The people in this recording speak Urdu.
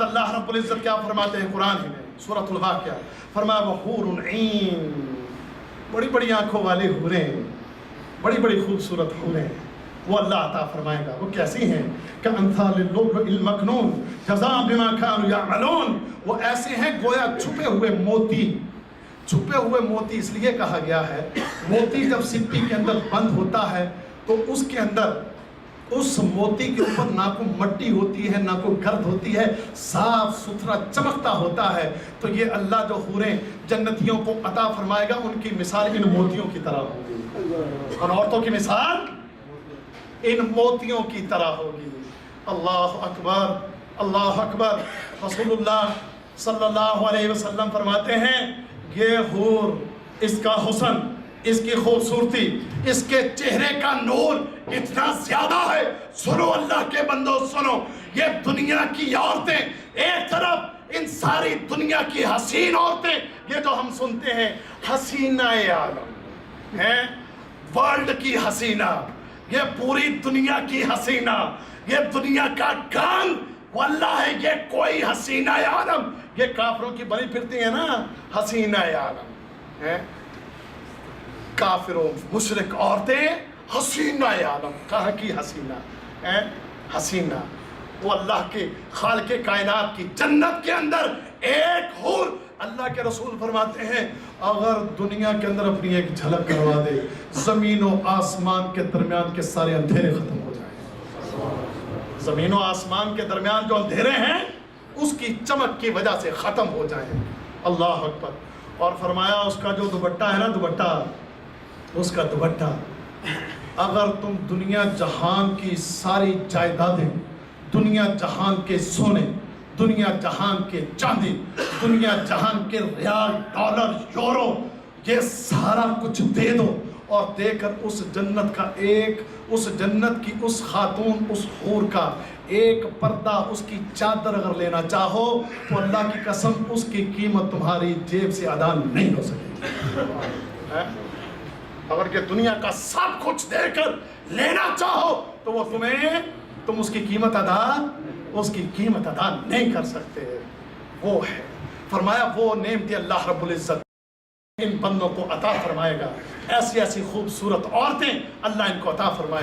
اللہ رب العزت کیا فرماتے ہیں قرآن ہی میں سورۃ الواقعہ، فرمایا وحور عین، بڑی بڑی آنکھوں والے حوریں، بڑی بڑی خوبصورت حوریں وہ اللہ عطا فرمائے گا۔ وہ کیسی ہیں؟ کأمثال اللؤلؤ المکنون جزاء بما كانوا يعملون، وہ ایسے ہیں گویا چھپے ہوئے موتی۔ چھپے ہوئے موتی اس لیے کہا گیا ہے، موتی جب سپی کے اندر بند ہوتا ہے تو اس کے اندر اس موتی کے اوپر نہ کوئی مٹی ہوتی ہے نہ کوئی گرد ہوتی ہے، صاف ستھرا چمکتا ہوتا ہے۔ تو یہ اللہ جو حوریں جنتیوں کو عطا فرمائے گا ان کی مثال ان موتیوں کی طرح ہوگی، اور عورتوں کی مثال ان موتیوں کی طرح ہوگی۔ اللہ اکبر، اللہ اکبر۔ رسول اللہ صلی اللہ علیہ وسلم فرماتے ہیں یہ حور، اس کا حسن، اس کی خوبصورتی، اس کے چہرے کا نور اتنا زیادہ ہے۔ سنو اللہ کے بندو سنو، یہ دنیا کی عورتیں ایک طرف، ان ساری دنیا کی حسین عورتیں، یہ جو ہم سنتے ہیں حسینہ عالم ہیں، ورلڈ کی حسینہ، یہ پوری دنیا کی حسینہ، یہ دنیا کا گان، واللہ ہے یہ کوئی حسینہ عالم، یہ کافروں کی بنی پھرتی ہے نا حسینہ عالم ہیں، کافروں مشرک عورتیں حسینہ عالم، کہاں کی حسینہ ہیں؟ حسینہ وہ اللہ کے خالق کائنات کی جنت کے اندر ایک حور۔ اللہ کے رسول فرماتے ہیں اگر دنیا کے اندر اپنی ایک جھلک کروا دے، زمین و آسمان کے درمیان کے سارے اندھیرے ختم ہو جائیں، زمین و آسمان کے درمیان جو اندھیرے ہیں اس کی چمک کی وجہ سے ختم ہو جائیں۔ اللہ اکبر۔ اور فرمایا اس کا جو دوپٹہ ہے نا، دوپٹہ، اس کا دوپٹہ، اگر تم دنیا جہان کی ساری جائیدادیں، دنیا جہان کے سونے، دنیا جہان کے چاندی، دنیا جہان کے ریال، ڈالر، یورو، یہ سارا کچھ دے دو اور دے کر اس جنت کا ایک، اس جنت کی اس خاتون، اس حور کا ایک پردہ، اس کی چادر اگر لینا چاہو تو اللہ کی قسم اس کی قیمت تمہاری جیب سے ادا نہیں ہو سکے۔ اگر کہ دنیا کا سب کچھ دے کر لینا چاہو تو وہ تم اس کی قیمت ادا نہیں کر سکتے۔ وہ ہے، فرمایا وہ نعمتیں اللہ رب العزت ان بندوں کو عطا فرمائے گا، ایسی ایسی خوبصورت عورتیں اللہ ان کو عطا فرمائے گا۔